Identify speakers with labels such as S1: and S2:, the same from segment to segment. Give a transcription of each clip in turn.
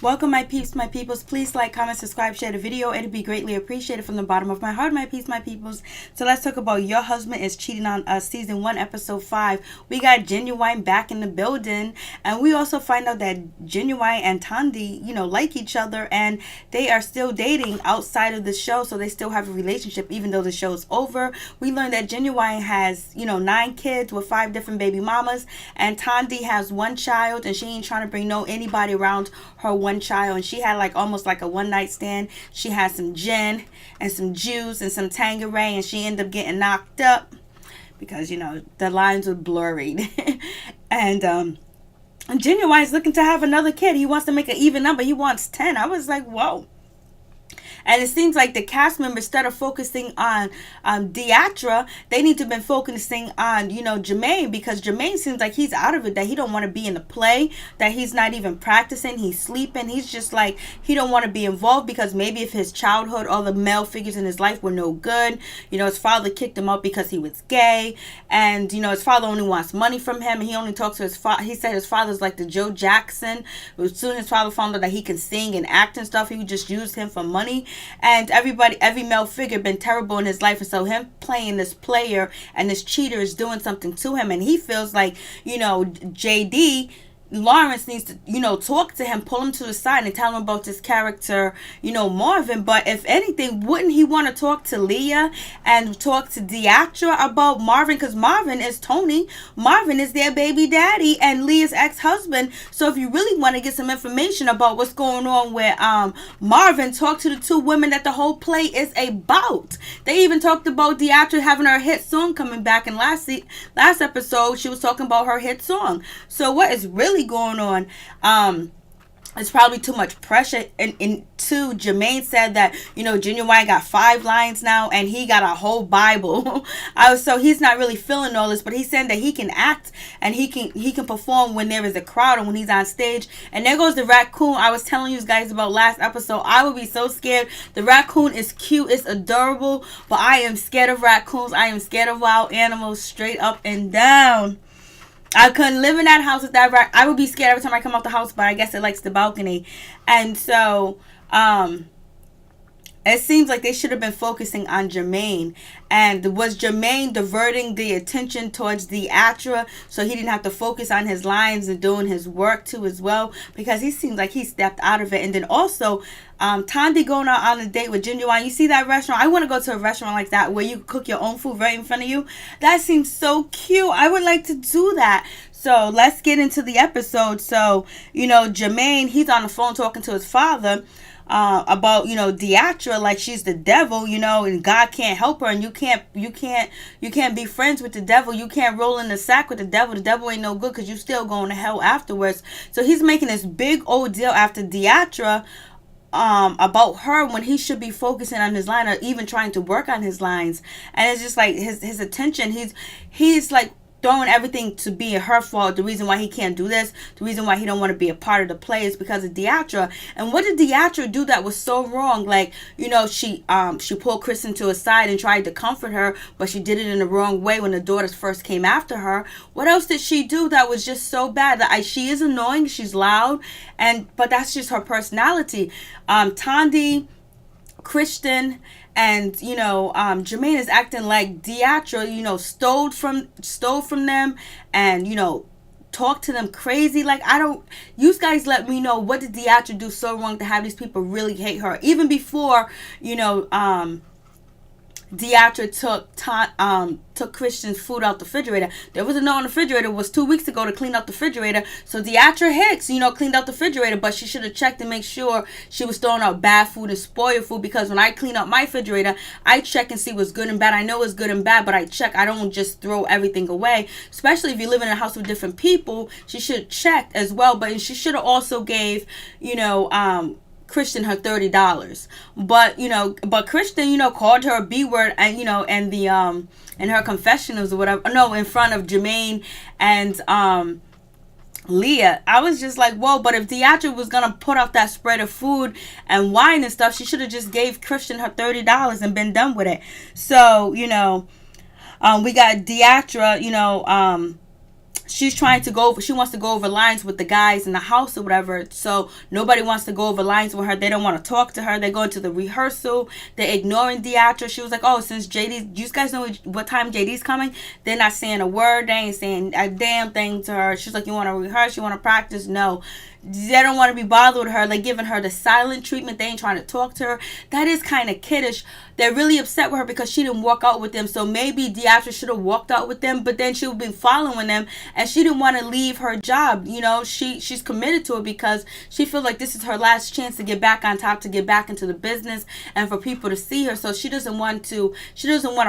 S1: Welcome, my peeps, my peoples. Please like, comment, subscribe, share the video. It'd be greatly appreciated from the bottom of my heart, my peeps, my peoples. So let's talk about Your Husband is Cheating on Us, Season 1, Episode 5. We got Genuine back in the building. And we also find out that Genuine and Tandy, like each other. And they are still dating outside of the show. So they still have a relationship even though the show is over. We learned that Genuine has, 9 kids with 5 different baby mamas. And Tandy has 1 child. And she ain't trying to bring anybody around her 1 child, and she had almost like a one night stand. She had some gin and some juice and some Tanqueray, and she ended up getting knocked up because the lines were blurred. And Genuine is looking to have another kid. He wants to make an even number. He wants 10. I was like, whoa. And it seems like the cast members, instead of focusing on Deatra, they need to have been focusing on, Jermaine, because Jermaine seems like he's out of it, that he don't want to be in the play, that he's not even practicing, he's sleeping. He's just like, he don't want to be involved because maybe if his childhood, all the male figures in his life were no good. His father kicked him out because he was gay. And, his father only wants money from him. And he only talks to his father. He said his father's like the Joe Jackson. As soon as his father found out that he can sing and act and stuff, he would just use him for money. And every male figure been terrible in his life, and so him playing this player and this cheater is doing something to him, and he feels like JD Lawrence needs to, talk to him, pull him to the side and tell him about this character, Marvin. But if anything, wouldn't he want to talk to Leah and talk to Deatra about Marvin? Because Marvin is Tony. Marvin is their baby daddy and Leah's ex-husband. So if you really want to get some information about what's going on with Marvin, talk to the 2 women that the whole play is about. They even talked about Deatra having her hit song coming back. In last episode, she was talking about her hit song. So what is really going on? It's probably too much pressure. And two, Jermaine said that Genuine got 5 lines now and he got a whole Bible. So he's not really feeling all this, but he's saying that he can act and he can perform when there is a crowd and when he's on stage. And there goes the raccoon I was telling you guys about last episode. I would be so scared. The raccoon is cute, it's adorable, but I am scared of raccoons. I am scared of wild animals, straight up and down. I couldn't live in that house with that rat. I would be scared every time I come out the house, but I guess it likes the balcony. And so, it seems like they should have been focusing on Jermaine. And was Jermaine diverting the attention towards Deatra so he didn't have to focus on his lines and doing his work too as well? Because he seems like he stepped out of it. And then also, Tandy going out on a date with Genuine. You see that restaurant? I want to go to a restaurant like that where you cook your own food right in front of you. That seems so cute. I would like to do that. So let's get into the episode. So, Jermaine, he's on the phone talking to his father about Deatra, like she's the devil, and God can't help her, and you can't be friends with the devil. You can't roll in the sack with the devil. The devil ain't no good because you still going to hell afterwards. So he's making this big old deal after Deatra about her when he should be focusing on his line or even trying to work on his lines. And it's just like his attention, he's like throwing everything to be her fault. The reason why he can't do this, the reason why he don't want to be a part of the play is because of Deatra. And what did Deatra do that was so wrong? Like, she pulled Kristen to a side and tried to comfort her, but she did it in the wrong way when the daughters first came after her. What else did she do that was just so bad? That she is annoying, she's loud, but that's just her personality. Tandy, Kristen, and Jermaine is acting like Deatra stole from them and talk to them crazy. Like, you guys let me know, what did Deatra do so wrong to have these people really hate her? Even before Deatra took Christian's food out the refrigerator. There was a note on the refrigerator. It was 2 weeks ago to clean out the refrigerator. So Deatra Hicks, cleaned out the refrigerator, but she should have checked to make sure she was throwing out bad food and spoiled food, because when I clean up my refrigerator, I check and see what's good and bad. I know it's good and bad, but I check. I don't just throw everything away. Especially if you live in a house with different people, she should check as well. But she should have also gave, Christian her $30, but Christian called her a B word, and and the in her confessionals or whatever, no, in front of Jermaine and Leah. I was just like, whoa. But if Deatra was gonna put out that spread of food and wine and stuff, she should have just gave Christian her $30 and been done with it. So we got Deatra, she's trying to go over, she wants to go over lines with the guys in the house or whatever. So nobody wants to go over lines with her. They don't want to talk to her. They go into the rehearsal. They're ignoring Deatra. She was like, oh, since JD, you guys know what time JD's coming? They're not saying a word. They ain't saying a damn thing to her. She's like, you want to rehearse? You want to practice? No. They don't want to be bothered with her. They're giving her the silent treatment. They ain't trying to talk to her. That is kind of kiddish. They're really upset with her because she didn't walk out with them. So maybe Deatra should have walked out with them, but then she would be following them, and she didn't want to leave her job. You know, she's committed to it because she feels like this is her last chance to get back on top, to get back into the business, and for people to see her. So she doesn't want to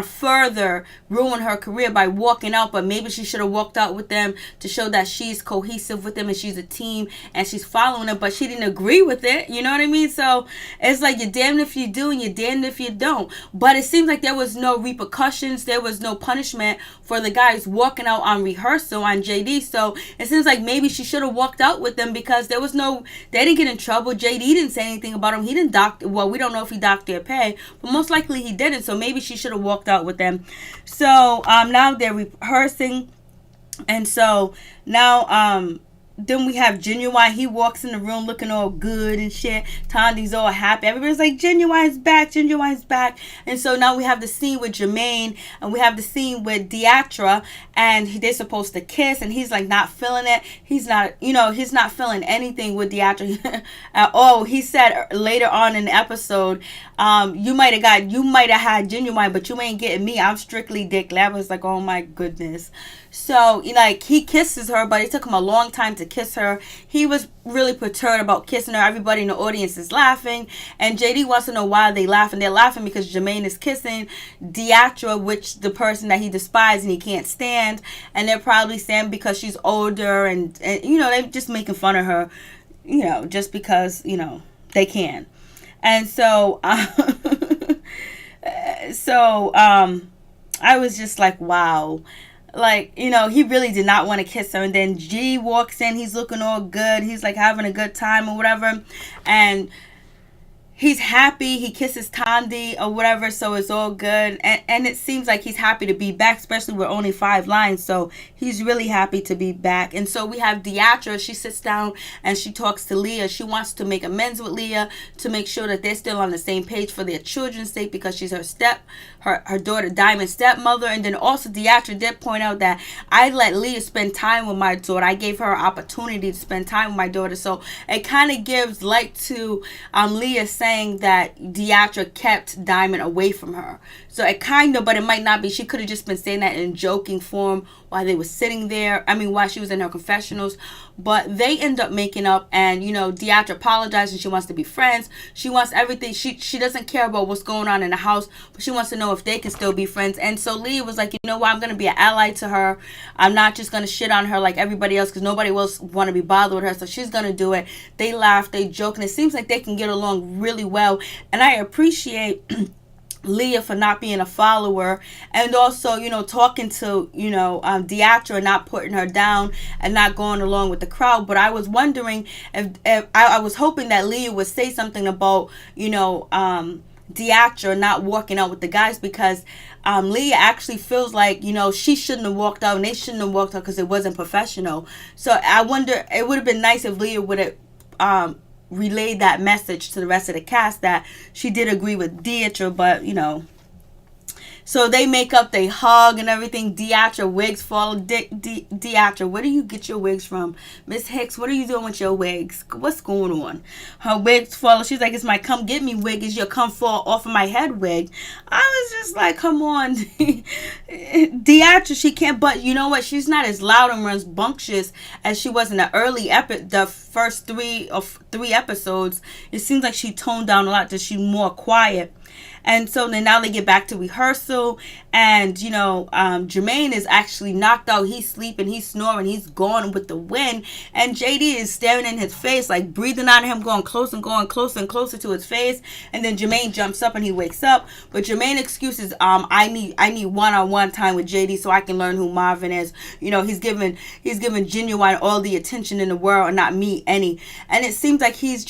S1: further ruin her career by walking out, but maybe she should have walked out with them to show that she's cohesive with them and she's a team and she's following them, but she didn't agree with it. You know what I mean? So it's like you're damned if you do and you're damned if you don't. But it seems like there was no repercussions, there was no punishment for the guys walking out on rehearsal on JD. So it seems like maybe she should have walked out with them because they didn't get in trouble. JD didn't say anything about him. He didn't we don't know if he docked their pay, but most likely he didn't. So maybe she should have walked out with them. So now they're rehearsing, and so now then we have Genuine. He walks in the room looking all good and shit. Tandi's all happy. Everybody's like, Genuine's back. Genuine's back. And so now we have the scene with Jermaine, and we have the scene with Deatra, and they're supposed to kiss, and he's like not feeling it. He's not feeling anything with Deatra at all. He said later on in the episode, you might have had Genuine, but you ain't getting me. I'm strictly dick. I was like, oh my goodness. So, like, he kisses her, but it took him a long time to kiss her. He was really perturbed about kissing her. Everybody in the audience is laughing, and JD wants to know why they laughing. They're laughing because Jermaine is kissing Deatra, which the person that he despises and he can't stand, and they're probably saying because she's older, and they're just making fun of her, just because, they can. And so, I was just like, wow. Like, he really did not want to kiss her. And then G walks in. He's looking all good. He's like having a good time or whatever. And he's happy. He kisses Tandi or whatever. So it's all good. And it seems like he's happy to be back, especially with only 5 lines. So he's really happy to be back. And so we have Deatra. She sits down and she talks to Leah. She wants to make amends with Leah to make sure that they're still on the same page for their children's sake, because she's her daughter Diamond's stepmother. And then also Deatra did point out that I let Leah spend time with my daughter. I gave her an opportunity to spend time with my daughter. So it kind of gives light to Leah saying that Deatra kept Diamond away from her. So it kind of, but it might not be. She could have just been saying that in joking form while they were sitting there. While she was in her confessionals. But they end up making up, and Deatra apologizes and she wants to be friends. She wants everything. She doesn't care about what's going on in the house, but she wants to know if they can still be friends. And so Leah was like, you know what, I'm going to be an ally to her. I'm not just going to shit on her like everybody else, because nobody else want to be bothered with her. So she's going to do it. They laugh, they joke, and it seems like they can get along really well. And I appreciate Leah for not being a follower, and also talking to Deatra and not putting her down and not going along with the crowd. But I was wondering if I was hoping that Leah would say something about Deatra not walking out with the guys, because Leah actually feels like she shouldn't have walked out and they shouldn't have walked out because it wasn't professional. So I wonder, it would have been nice if Leah would have relayed that message to the rest of the cast that she did agree with Deatra, but so they make up, they hug and everything. Deatra wigs fall. Deatra, where do you get your wigs from? Miss Hicks, what are you doing with your wigs? What's going on? Her wigs fall. She's like, it's my come get me wig. Is your come fall off of my head wig? I was just like, come on. Deatra, she can't, but you know what? She's not as loud and rambunctious as she was in the first three episodes. It seems like she toned down a lot, that she's more quiet. And so then now they get back to rehearsal, and Jermaine is actually knocked out. He's sleeping, he's snoring, he's gone with the wind, and JD is staring in his face, like breathing on him, going closer and closer to his face. And then Jermaine jumps up and he wakes up, but Jermaine excuses, I need one-on-one time with JD so I can learn who Marvin is. He's giving Genuine all the attention in the world and not me any. And it seems like he's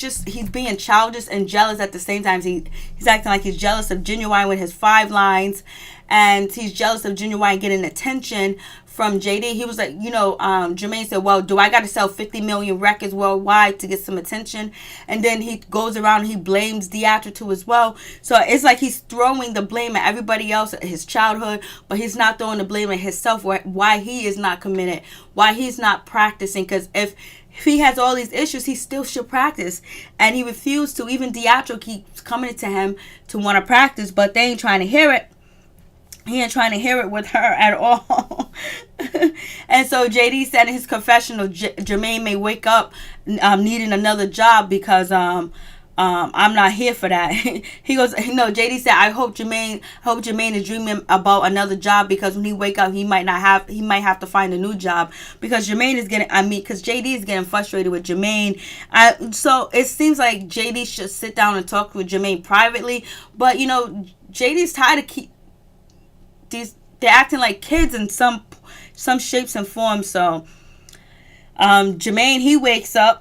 S1: being childish and jealous at the same time. He's acting like he's jealous of Genuine with his 5 lines, and he's jealous of Genuine getting attention from JD. He was like, Jermaine said, well, do I got to sell 50 million records worldwide to get some attention? And then he goes around and he blames Theatrical as well. So it's like he's throwing the blame at everybody else, at his childhood, but he's not throwing the blame at himself, why he is not committed, why he's not practicing. Because if he has all these issues, he still should practice. And he refused to. Even Theatrical keeps coming to him to want to practice, but they ain't trying to hear it. He ain't trying to hear it with her at all. And so JD said in his confessional, Jermaine may wake up needing another job because I'm not here for that. He goes, no, JD said, I hope Jermaine is dreaming about another job, because when he wake up, he might have to find a new job, because Jermaine is because JD is getting frustrated with Jermaine. So it seems like JD should sit down and talk with Jermaine privately, but JD's tired of they're acting like kids in some shapes and forms. So Jermaine, he wakes up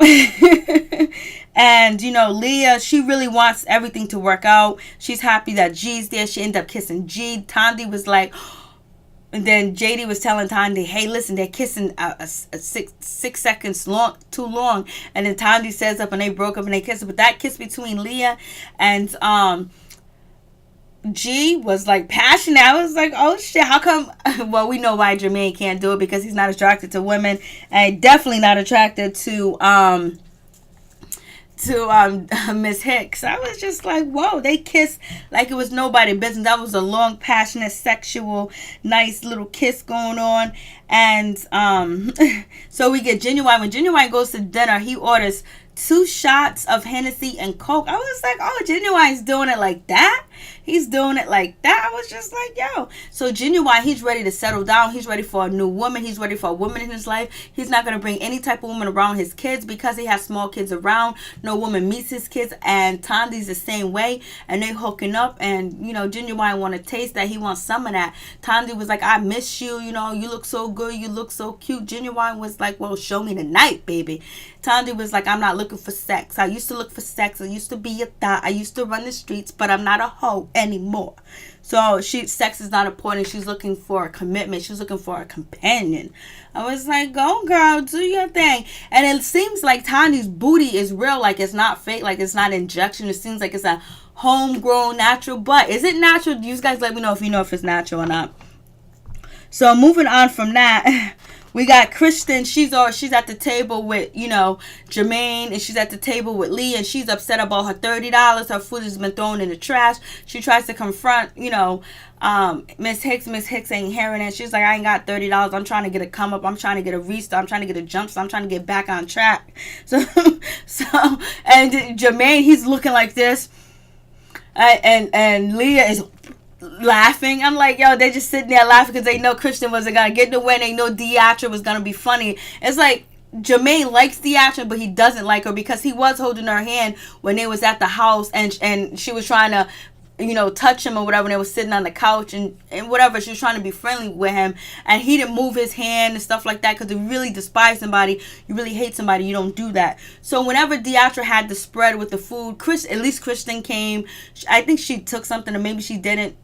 S1: and Leah, she really wants everything to work out. She's happy that G's there. She ended up kissing G. Tandy was like, and then JD was telling Tandy, hey, listen, they're kissing a 6 seconds too long. And then Tandy says up and they broke up and they kissed. But that kiss between Leah and G was like passionate. I was like, oh shit, how come? Well, we know why Jermaine can't do it, because he's not attracted to women, and definitely not attracted to Miss Hicks. I was just like, whoa, they kissed like it was nobody business. That was a long, passionate, sexual, nice little kiss going on. And so we get Genuine. When Genuine goes to dinner, he orders 2 shots of Hennessy and Coke. I was like, oh, Genuine's doing it like that? He's doing it like that? I was just like, yo. So Genuine, he's ready to settle down. He's ready for a new woman. He's ready for a woman in his life. He's not going to bring any type of woman around his kids, because he has small kids around. No woman meets his kids. And Tandy's the same way. And they hooking up. And, Genuine want to taste that. He wants some of that. Tandy was like, I miss you. You look so good. You look so cute. Genuine was like, well, show me tonight, baby. Tandy was like, I'm not looking for sex. I used to look for sex. I used to be a thot. I used to run the streets, but I'm not a hoe anymore. So sex is not important. She's looking for a commitment. She's looking for a companion. I was like, go girl, do your thing. And it seems like Tandy's booty is real. Like, it's not fake. Like, it's not injection. It seems like it's a homegrown natural butt. Is it natural? You guys let me know if you know if it's natural or not. So moving on from that, we got Kristen. She's at the table with, Jermaine, and she's at the table with Lee, and she's upset about her $30. Her food has been thrown in the trash. She tries to confront, Miss Hicks. Miss Hicks ain't hearing it. She's like, I ain't got $30. I'm trying to get a come up. I'm trying to get a restart. I'm trying to get a jump. So I'm trying to get back on track. So and Jermaine, he's looking like this, and Leah is laughing. I'm like, yo, they just sitting there laughing because they know Christian wasn't gonna get the win. They know Theatra was gonna be funny. It's like Jermaine likes Theatra, but he doesn't like her, because he was holding her hand when they was at the house, and she was trying to touch him or whatever, when they were sitting on the couch and whatever. She was trying to be friendly with him, and he didn't move his hand and stuff like that, because you really despise somebody, you really hate somebody, you don't do that. So whenever Theatra had the spread with the food, at least Kristen came. I think she took something, or maybe she didn't.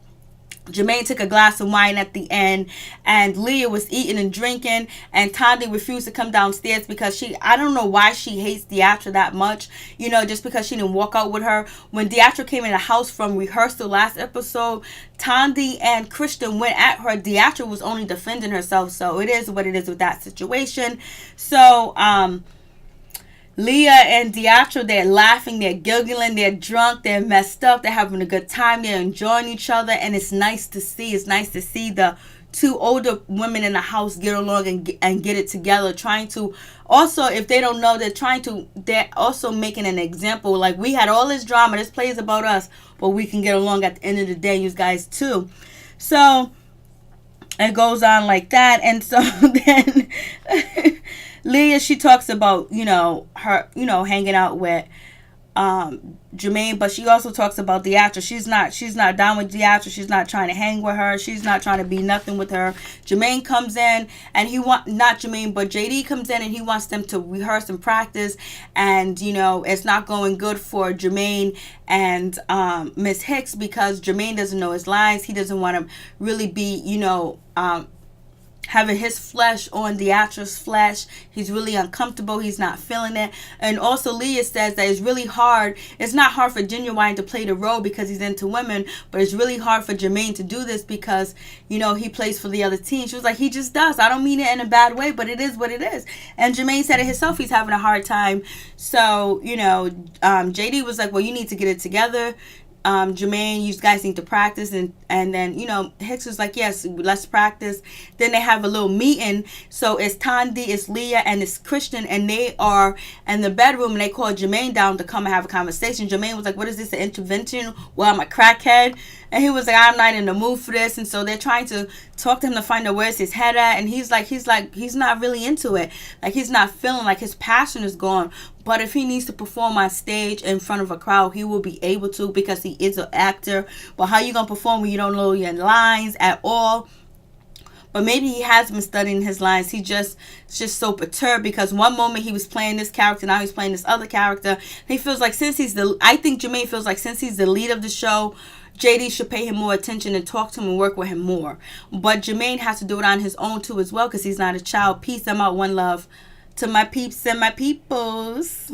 S1: Jermaine took a glass of wine at the end, and Leah was eating and drinking, and Tandy refused to come downstairs because I don't know why she hates Theatra that much, just because she didn't walk out with her. When Theatra came in the house from rehearsal last episode, Tandy and Christian went at her. Theatra was only defending herself, so it is what it is with that situation. So, Leah and Theatra, they're laughing, they're giggling, they're drunk, they're messed up, they're having a good time, they're enjoying each other, and it's nice to see. It's nice to see the 2 older women in the house get along and get it together, trying to also, if they don't know, they're also making an example. Like, we had all this drama, this play is about us, but we can get along at the end of the day, you guys too. So it goes on like that. And so then Leah, she talks about, her, hanging out with Jermaine, but she also talks about Deatra. She's not down with Deatra. She's not trying to hang with her. She's not trying to be nothing with her. Jermaine comes in and not Jermaine, but JD comes in and he wants them to rehearse and practice, and it's not going good for Jermaine and Miss Hicks because Jermaine doesn't know his lines. He doesn't want to really be having his flesh on Deatra's flesh. He's really uncomfortable. He's not feeling it. And also Leah says that it's really hard. It's not hard for Genuine to play the role because he's into women, but it's really hard for Jermaine to do this because, he plays for the other team. She was like, he just does. I don't mean it in a bad way, but it is what it is. And Jermaine said it himself. He's having a hard time. So, JD was like, well, you need to get it together. Jermaine, you guys need to practice, and then Hicks was like, yes, let's practice. Then they have a little meeting. So it's Tandy, it's Leah, and it's Christian, and they are in the bedroom, and they call Jermaine down to come and have a conversation. Jermaine was like, what is this, an intervention? Well, I'm a crackhead. And he was like, I'm not in the mood for this. And so they're trying to talk to him to find out where's his head at. And he's not really into it. Like, he's not feeling like his passion is gone. But if he needs to perform on stage in front of a crowd, he will be able to because he is an actor. But how you going to perform when you don't know your lines at all? But maybe he has been studying his lines. He's just so perturbed because one moment he was playing this character, now he's playing this other character. He feels like I think Jermaine feels like since he's the lead of the show, JD should pay him more attention and talk to him and work with him more. But Jermaine has to do it on his own too as well because he's not a child. Peace. I'm out. One love to my peeps and my peoples.